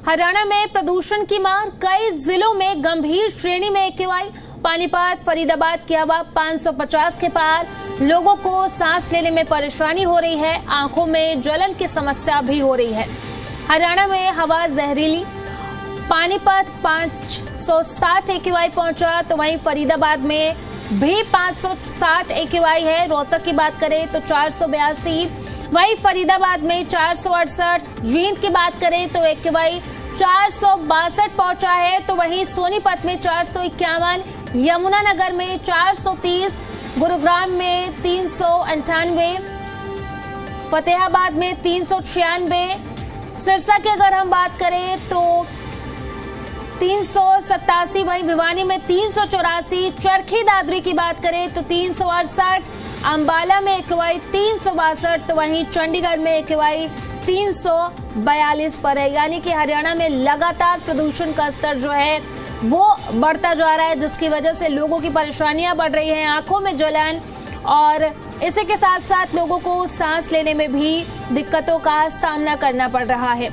हरियाणा में प्रदूषण की मार, कई जिलों में गंभीर श्रेणी में AQI। पानीपत, फरीदाबाद की हवा 550 के पार, लोगों को सांस लेने में परेशानी हो रही है, आंखों में जलन की समस्या भी हो रही है। हरियाणा में हवा जहरीली, पानीपत 560 AQI पहुंचा, तो वहीं फरीदाबाद में भी 560 AQI है। रोहतक की बात करें तो 482, वहीं फरीदाबाद में 468। जींद की बात करें तो AQI 462 पहुंचा है, तो वहीं सोनीपत में 451, यमुनानगर में 430, गुरुग्राम में 398, फतेहाबाद में 396, सिरसा की अगर हम बात करें तो 387, वहीं भिवानी में 384, चरखी दादरी की बात करें तो 368, अंबाला में AQI 362, तो वहीं चंडीगढ़ में AQI 342 पर है। यानी कि हरियाणा में लगातार प्रदूषण का स्तर जो है वो बढ़ता जा रहा है, जिसकी वजह से लोगों की परेशानियां बढ़ रही हैं, आंखों में जलन, और इसी के साथ साथ लोगों को सांस लेने में भी दिक्कतों का सामना करना पड़ रहा है।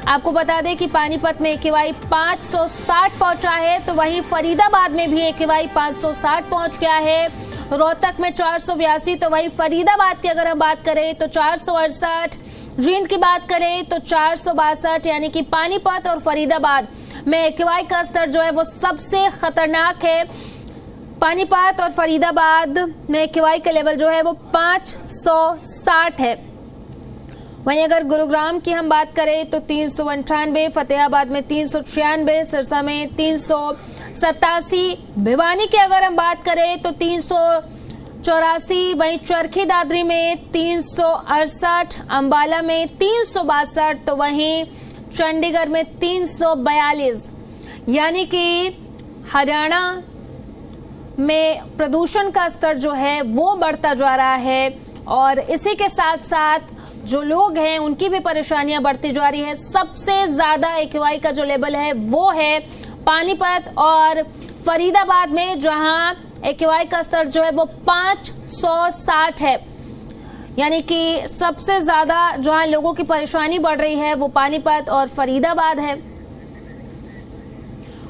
आपको बता दें कि पानीपत में AQI 560 पहुंचा है, तो वहीं फरीदाबाद में भी AQI 560 पहुंच गया है। रोहतक में 482, तो वहीं फरीदाबाद की अगर हम बात करें तो 468, जींद की बात करें तो 462, यानी कि पानीपत और फरीदाबाद में AQI का स्तर जो है वो सबसे खतरनाक है। पानीपत और फरीदाबाद में AQI का लेवल जो है वो 560 है। वहीं अगर गुरुग्राम की हम बात करें तो 398, फतेहाबाद में 396, सिरसा में 387, भिवानी की अगर हम बात करें तो 384, वहीं चरखी दादरी में 368, अंबाला में 362, तो वहीं चंडीगढ़ में 342। यानी कि हरियाणा में प्रदूषण का स्तर जो है वो बढ़ता जा रहा है, और इसी के साथ साथ जो लोग हैं उनकी भी परेशानियां बढ़ती जा रही है। सबसे ज्यादा AQI का जो लेवल है वो है पानीपत और फरीदाबाद में, जहां AQI का स्तर जो है वो 560 है। यानी कि सबसे ज्यादा जहां लोगों की परेशानी बढ़ रही है वो पानीपत और फरीदाबाद है।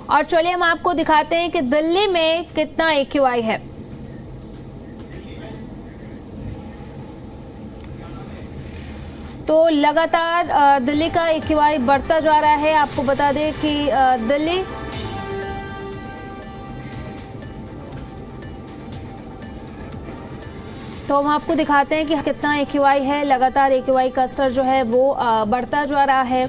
और चलिए हम आपको दिखाते हैं कि दिल्ली में कितना AQI है। तो लगातार दिल्ली का AQI बढ़ता जा रहा है। आपको बता दें कि दिल्ली तो हम आपको दिखाते हैं कि कितना AQI है। लगातार AQI का स्तर जो है वो बढ़ता जा रहा है।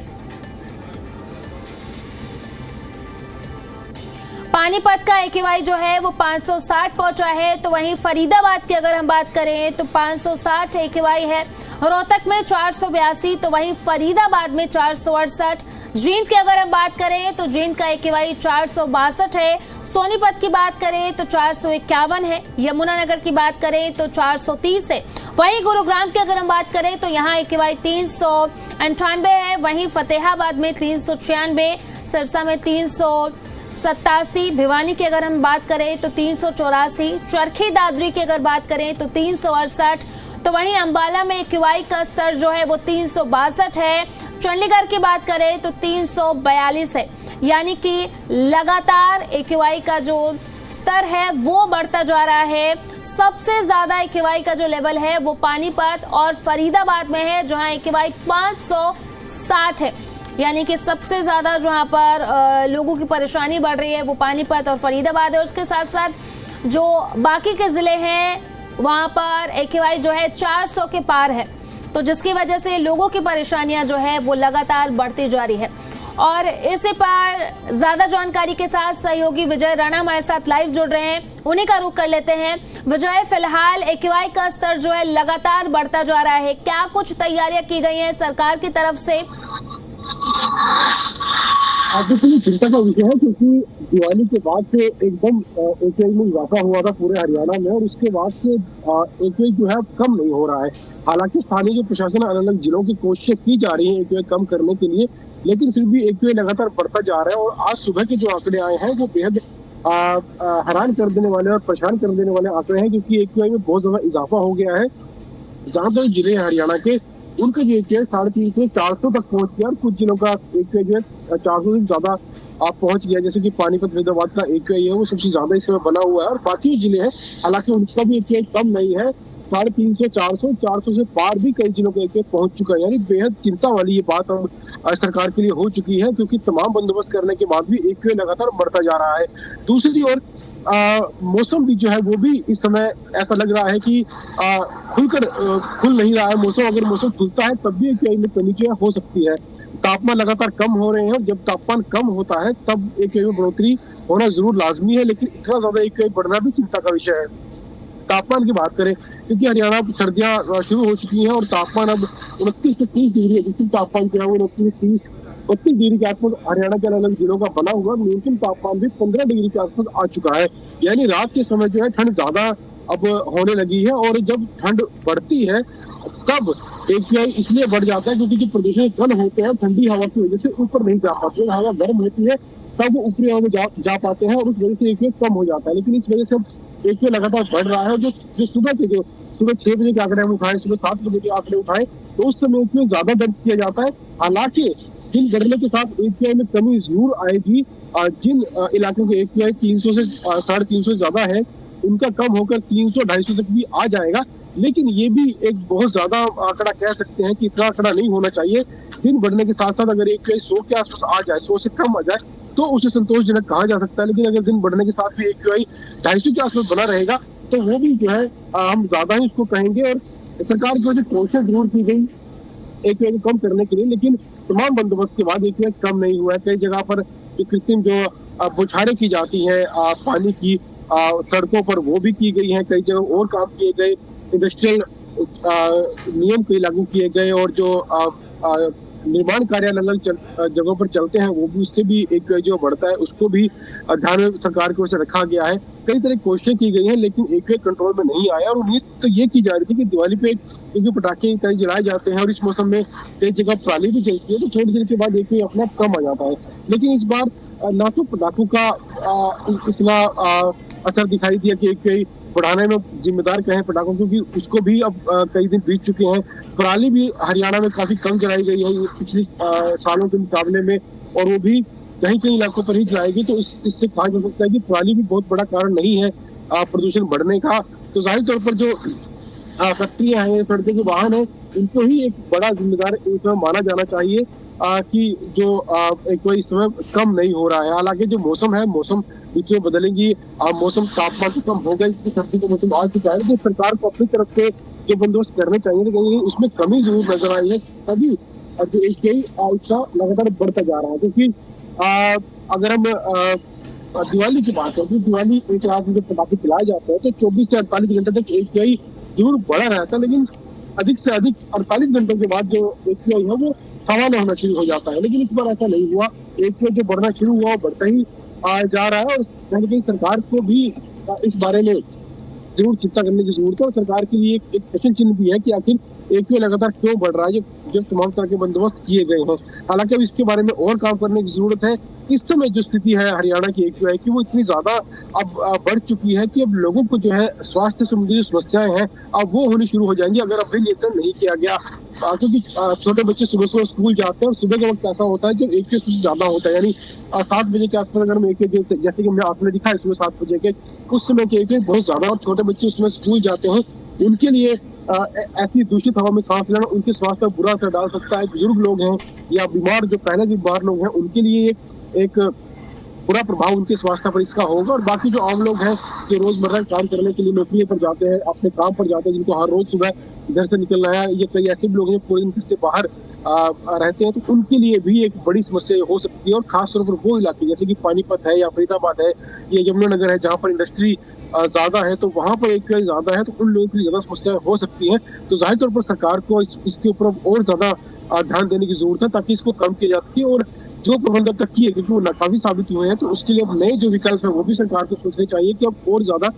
पानीपत का AQI जो है वो 560 पहुंचा है, तो वहीं फरीदाबाद की अगर हम बात करें तो 560 AQI है। रोहतक में 482, तो वहीं फरीदाबाद में 468। जींद की अगर हम बात करें तो जींद का AQI 462 है। सोनीपत की बात करें तो 451 है। यमुनानगर की बात करें तो 430 है। वहीं गुरुग्राम की अगर हम बात करें तो यहाँ AQI 398 है। वहीं फतेहाबाद में 396, सिरसा में 387, भिवानी की अगर हम बात करें तो 384, चरखी दादरी की अगर बात करें तो 368, तो वहीं अंबाला में AQI का स्तर जो है वो 362 है। चंडीगढ़ की बात करें तो 342 है। यानी कि लगातार AQI का जो स्तर है वो बढ़ता जा रहा है। सबसे ज्यादा AQI का जो लेवल है वो पानीपत और फरीदाबाद में है, जहां AQI 560 है। यानी कि सबसे ज्यादा जहां पर लोगों की परेशानी बढ़ रही है वो पानीपत और फरीदाबाद है। उसके साथ साथ जो बाकी के जिले हैं वहां पर AQI जो है 400 के पार है, तो जिसकी वजह से लोगों की परेशानियां जो है वो लगातार बढ़ती जा रही है। और इसी पर ज्यादा जानकारी के साथ सहयोगी विजय राणा हमारे साथ लाइव जुड़ रहे हैं, उन्हीं का रुख कर लेते हैं। विजय, फिलहाल AQI का स्तर जो है लगातार बढ़ता जा रहा है, क्या कुछ तैयारियां की गई हैं सरकार की तरफ से? देखिए, चिंता का विषय है क्योंकि दिवाली के बाद से एकदम AQI में इजाफा हुआ था पूरे हरियाणा में, और उसके बाद से AQI जो है कम नहीं हो रहा है। हालांकि स्थानीय जो प्रशासन अलग अलग जिलों की कोशिशें की जा रही है AQI कम करने के लिए, लेकिन फिर भी AQI लगातार बढ़ता जा रहा है। और आज सुबह के जो आंकड़े आए हैं वो बेहद हैरान कर देने वाले और परेशान कर देने वाले आंकड़े हैं, क्योंकि AQI में बहुत ज्यादा इजाफा हो गया है। जहाँ तक जिले हरियाणा के उनका जो AQI 350 से 400 तक पहुंच गया और कुछ जिलों का AQI जो है 400 से ज्यादा आप पहुंच गया। जैसे कि पानीपत फरीदाबाद का AQI है वो सबसे ज्यादा इस समय बना हुआ है, और बाकी जिले हैं हालांकि उनका भी AQI कम नहीं है, 350, 400, 400 से पार भी कई जिलों का AQI पहुंच चुका है। यानी बेहद चिंता वाली ये बात अब सरकार के लिए हो चुकी है, क्योंकि तमाम बंदोबस्त करने के बाद भी AQI लगातार बढ़ता जा रहा है। दूसरी ओर मौसम भी जो है वो भी इस समय ऐसा लग रहा है कि खुल नहीं रहा है मौसम। अगर मौसम खुलता है तब भी AQI में कमी जो है हो सकती है। तापमान लगातार कम हो रहे हैं, और जब तापमान कम होता है तब AQI में बढ़ोतरी होना जरूर लाजमी है, लेकिन इतना ज्यादा AQI बढ़ना भी चिंता का विषय है। तापमान की बात करें, क्योंकि हरियाणा में सर्दियां शुरू हो चुकी हैं और तापमान अब 29 से 30 डिग्री अधिकतम तापमान जो है वो 29, 30, 32 डिग्री के आसपास हरियाणा के अलग अलग जिलों का बना हुआ। न्यूनतम तापमान भी 15 डिग्री के आसपास आ चुका है। यानी रात के समय जो है ठंड ज्यादा अब होने लगी है, और जब ठंड बढ़ती है तब AQI इसलिए बढ़ जाता है क्योंकि जो प्रदूषण कण होते हैं ठंडी हवा की वजह से ऊपर नहीं जा पाते। हवा गर्म होती है तब वो ऊपरी हवा में जा पाते हैं, और उस वजह से AQI कम हो जाता है। लेकिन इस वजह से AQI लगातार बढ़ रहा है। जो सुबह 6 बजे के आंकड़े हम उठाएं, सुबह 7 बजे के आंकड़े उठाएं, तो उस समय AQI ज्यादा दर्ज किया जाता है। हालांकि दिन बढ़ने के साथ AQI में कमी जरूर आएगी। जिन इलाकों के AQI 300 से 350 से ज्यादा है, उनका कम होकर 300, 250 तक भी आ जाएगा। लेकिन ये भी एक बहुत ज्यादा आंकड़ा कह सकते हैं कि इतना आंकड़ा नहीं होना चाहिए। दिन बढ़ने के साथ साथ अगर AQI 100 के आसपास आ जाए, 100 से कम आ जाए, तो उसे संतोषजनक कहा जा सकता है। लेकिन अगर दिन बढ़ने के साथ भी AQI 250 के आसपास बना रहेगा, तो वो भी जो है हम ज्यादा ही उसको कहेंगे। और सरकार की वजह कोशिश जरूर की गई AQI को कम करने के लिए, लेकिन तमाम बंदोबस्त के बाद AQI कम नहीं हुआ है। कई जगह पर कृत्रिम जो बौछारें की जाती है पानी की सड़कों पर, वो भी की गई है। कई जगह और काम किए गए, इंडस्ट्रियल नियम कई लागू किए गए, और जो निर्माण कार्य अलग अलग जगहों पर चलते हैं वो भी, उससे भी AQI जो बढ़ता है उसको भी ध्यान में सरकार की ओर से रखा गया है। कई तरह की कोशिशें की गई हैं, लेकिन AQI कंट्रोल में नहीं आया। और उम्मीद तो ये की जा रही थी कि दिवाली पे क्योंकि पटाखे कई जलाए जाते हैं और इस मौसम में कई जगह पराली भी जलती है, तो थोड़ी देर के बाद AQI अपना कम आ जाता है। लेकिन इस बार ना तो पटाखों का इतना असर दिखाई दिया कि AQI बढ़ाने में जिम्मेदार कहें पटाखों, क्योंकि उसको भी अब कई दिन बीत चुके हैं। पराली भी हरियाणा में काफी कम जलाई गई है पिछले सालों के मुकाबले में, और वो भी कहीं कहीं इलाकों पर ही जलाएगी। तो इससे कहा जा सकता है कि पराली भी बहुत बड़ा कारण नहीं है प्रदूषण बढ़ने का। तो जाहिर तौर पर जो फैक्ट्रियां हैं, सड़कें के वाहन है, इनको ही एक बड़ा जिम्मेदार इस समय माना जाना चाहिए कि जो AQI इस समय कम नहीं हो रहा है। हालांकि जो मौसम है, मौसम ऋतुएं बदलेंगी, मौसम तापमान तो कम होगा, इसकी सर्दी का मौसम आ चुका है। लेकिन सरकार को अपनी तरफ से जो बंदोबस्त करने चाहिए, लेकिन उसमें कमी जरूर नजर आई है। तभी जो AQI इसका लगातार बढ़ता जा रहा है। क्योंकि अगर हम दिवाली की बात करें तो दिवाली एक रात में जब पटाखे चलाए जाते हैं तो 24 से 48 घंटे तक AQI जरूर बढ़ा रहता है, लेकिन अधिक से अधिक 48 घंटों के बाद जो AQI है वो सामान्य होना शुरू हो जाता है। लेकिन इस बार ऐसा नहीं हुआ। AQI जो बढ़ना शुरू हुआ वो बढ़ता ही जा रहा है, और कहीं ना कहीं सरकार को भी इस बारे में जरूर चिंता करने की जरूरत है। और सरकार के लिए एक प्रश्न चिन्ह भी है कि आखिर AQI लगातार क्यों बढ़ रहा है, जब तमाम तरह के बंदोबस्त किए गए हैं। हालांकि अब इसके बारे में और काम करने की जरूरत है। इस समय जो स्थिति है हरियाणा की AQI की, वो इतनी ज्यादा अब बढ़ चुकी है कि अब लोगों को जो है स्वास्थ्य संबंधी जो समस्याएं हैं अब वो होनी शुरू हो जाएंगी अगर अभी नियंत्रण नहीं किया गया। क्योंकि छोटे बच्चे सुबह सुबह स्कूल जाते हैं, और सुबह का वक्त ऐसा होता है जब AQI सबसे ज्यादा होता है। यानी 7 बजे के आसपास अगर हम AQI जैसे कि हमने आपने दिखा है सुबह 7 बजे के, उस समय के AQI बहुत ज्यादा, और छोटे बच्चे उसमें स्कूल जाते हैं, उनके लिए ऐसी दूषित हवा में सांस लेना उनके स्वास्थ्य पर बुरा असर डाल सकता है। बुजुर्ग लोग हैं या बीमार, जो पहले से बीमार लोग हैं, उनके लिए एक बुरा प्रभाव उनके स्वास्थ्य पर इसका होगा। और बाकी जो आम लोग हैं जो रोजमर्रा काम करने के लिए नौकरी पर जाते हैं, अपने काम पर जाते हैं, जिनको हर रोज सुबह घर से निकलना है, ये कई ऐसे भी लोग हैं पूरे दिन घर से बाहर रहते हैं, तो उनके लिए भी एक बड़ी समस्या हो सकती है। और खासतौर पर वो इलाके जैसे कि पानीपत है या फरीदाबाद है या यमुनानगर है, जहाँ पर इंडस्ट्री ज्यादा है, तो वहाँ पर AQI ज्यादा है, तो उन लोगों के लिए ज्यादा समस्याएं हो सकती हैं। तो जाहिर तौर पर सरकार को इसके ऊपर और ज्यादा ध्यान देने की जरूरत है ताकि इसको कम किया जा सके। और जो प्रबंध अब तक किए क्योंकि वो नाकाफी साबित हुए हैं, तो उसके लिए अब नए जो विकल्प है वो भी सरकार को सोचने चाहिए कि अब और ज्यादा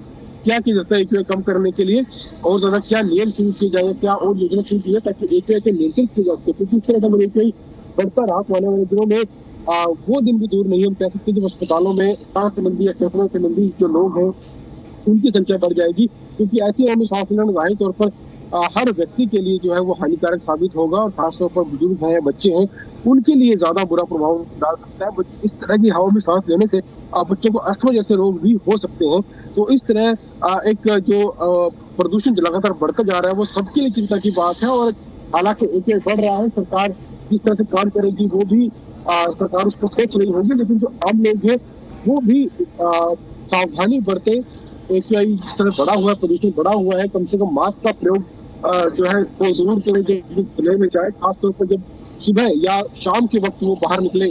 क्या किया जाता है AQI कम करने के लिए, और ज्यादा क्या नियम शुरू किए जाए, क्या और योजना शुरू की जाए ताकि AQI के नियंत्रित किए जा सके। क्योंकि इस तरह अगर AQI बढ़ता रहा तो आने वाले दिनों में वो दिन भी दूर नहीं हम कह सकते जब अस्पतालों में सांस संबंधी या फेफड़ों संबंधी जो लोग हैं उनकी संख्या बढ़ जाएगी। क्योंकि ऐसे में सांस लेना जाहिर तौर पर हर व्यक्ति के लिए जो है वो हानिकारक साबित होगा, और खासतौर पर बुजुर्ग हैं, बच्चे हैं, उनके लिए ज्यादा बुरा प्रभाव डाल सकता है। इस तरह की हवा में सांस लेने से बच्चों को अस्थमा जैसे रोग भी हो सकते हैं। तो इस तरह एक जो प्रदूषण जो लगातार बढ़ता जा रहा है वो सबके लिए चिंता की बात है। और हालांकि एक बढ़ रहा है, सरकार किस तरह से काम करेगी वो भी सरकार उसको सोच रही होगी, लेकिन जो आम लोग हैं वो भी सावधानी बरते। AQI जिस तरह बढ़ा हुआ है, प्रदूषण बढ़ा हुआ है, कम से कम मास्क का प्रयोग जो है वो जरूर करें जब खुले में जाए, खासतौर पर जब सुबह या शाम के वक्त वो बाहर निकले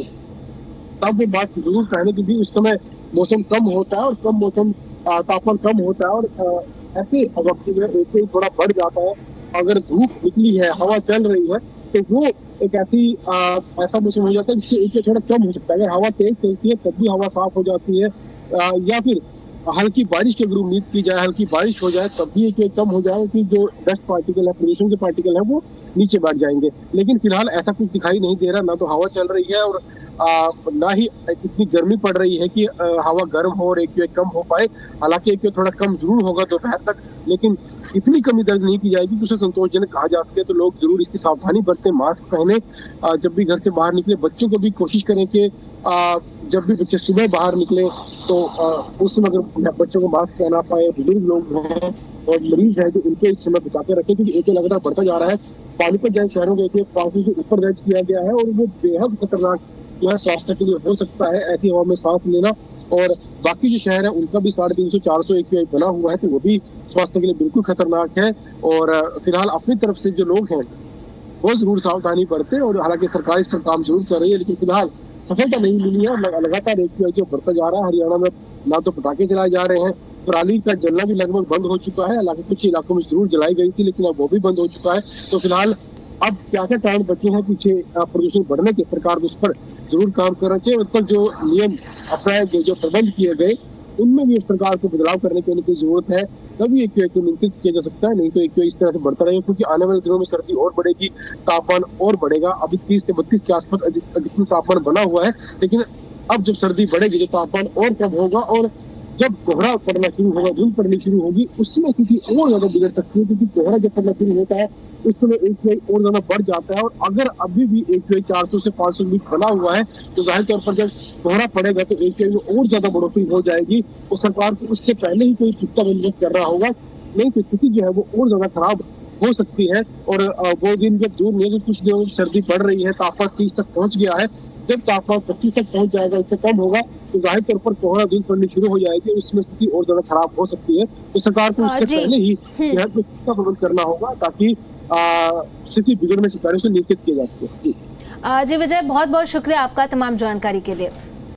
तब वो मास्क जरूर पहने, क्योंकि उस समय मौसम कम होता है और कम मौसम तापमान कम होता है, और ऐसे वक्त में AQI थोड़ा बढ़ जाता है। अगर धूप निकली है, हवा चल रही है, तो वो एक ऐसा मौसम हो जाता है जिससे AQI थोड़ा कम हो सकता है। अगर हवा तेज चलती है तब भी हवा साफ हो जाती है, या फिर हल्की बारिश की अगर उम्मीद की जाए, हल्की बारिश हो जाए तब भी AQI कम हो जाए, कि जो डस्ट पार्टिकल है, पोल्यूशन के पार्टिकल है, वो नीचे बढ़ जाएंगे। लेकिन फिलहाल ऐसा कुछ दिखाई नहीं दे रहा, ना तो हवा चल रही है और ना ही इतनी गर्मी पड़ रही है कि हवा गर्म हो और AQI कम हो पाए। हालांकि AQI थोड़ा कम जरूर होगा दोपहर तक, लेकिन इतनी कमी दर्ज नहीं की जाएगी कि उसे संतोषजनक कहा जा सके। तो लोग जरूर इसकी सावधानी बरतें, मास्क पहने, जब भी घर से बाहर निकले। बच्चों को भी कोशिश करें कि जब भी बच्चे सुबह बाहर निकले तो उस समय अगर बच्चों को मास्क पहना पाए, बुजुर्ग लोग हैं और मरीज है जो उनको इस समय बचा के रखें, क्योंकि AQI लगातार बढ़ता जा रहा है। पानीपत जैसे शहरों के AQI काफी से ऊपर दर्ज किया गया है और वो बेहद खतरनाक जो है स्वास्थ्य के लिए हो सकता है, ऐसी हवा में सांस लेना। और बाकी जो शहर है उनका भी 350-400 AQI बना हुआ है, तो वो भी स्वास्थ्य के लिए बिल्कुल खतरनाक है। और फिलहाल अपनी तरफ से जो लोग हैं वो जरूर सावधानी बरते, और हालांकि सरकार इस पर काम जरूर कर रही है, लेकिन फिलहाल सफलता नहीं मिली है। लगातार AQI जो बढ़ता जा रहा है। हरियाणा में ना तो पटाखे चलाए जा रहे हैं, पराली का जलना भी लगभग बंद हो चुका है। हालांकि कुछ इलाकों में जरूर जलाई गई थी, लेकिन अब वो भी बंद हो चुका है। तो फिलहाल अब क्या क्या कारण बचे हैं पीछे प्रदूषण बढ़ने के, सरकार को उस पर जरूर काम करना चाहिए। और तक जो नियम अपनाए गए, जो प्रबंध किए गए, उनमें भी सरकार को बदलाव करने की जरूरत है, तभी AQI को नियंत्रित किया जा सकता है। नहीं तो AQI इस तरह से बढ़ता रहेगा, क्योंकि आने वाले दिनों में सर्दी और बढ़ेगी, तापमान और बढ़ेगा। अभी 30 से 32 के आसपास अधिकतम तापमान बना हुआ है, लेकिन अब जब सर्दी बढ़ेगी तो तापमान और कम होगा, और जब कोहरा पड़ना शुरू होगा, धूप पड़नी शुरू होगी, उसमें स्थिति और ज्यादा बिगड़ सकती है, क्योंकि कोहरा जब पड़ना शुरू होता है उस समय AQI और ज्यादा बढ़ जाता है। और अगर अभी भी AQI 400 से 500 बीच बना हुआ है, तो जाहिर तौर पर जब कोहरा पड़ेगा तो AQI में और ज्यादा बढ़ोतरी हो जाएगी, और सरकार को उससे पहले ही कोई किस्ता बंदोबस्त कर रहा होगा, नहीं तो स्थिति जो है वो और ज्यादा खराब हो सकती है। और वो दिन जब दूर नहीं, कुछ दिनों में सर्दी बढ़ रही है, तापमान 30 तक पहुंच गया है, जब तापमान 25 तक पहुंच जाएगा, इससे कम होगा, तो जाहिर तौर पर कोहरा धूल पड़नी शुरू हो जाएगी, उसमें स्थिति और ज्यादा खराब हो सकती है। तो सरकार को उससे पहले ही इसका प्रबंध करना होगा, ताकि स्थिति बिगड़ने से पहले से नियंत्रित किया जा सके। जी विजय, बहुत बहुत शुक्रिया आपका तमाम जानकारी के लिए।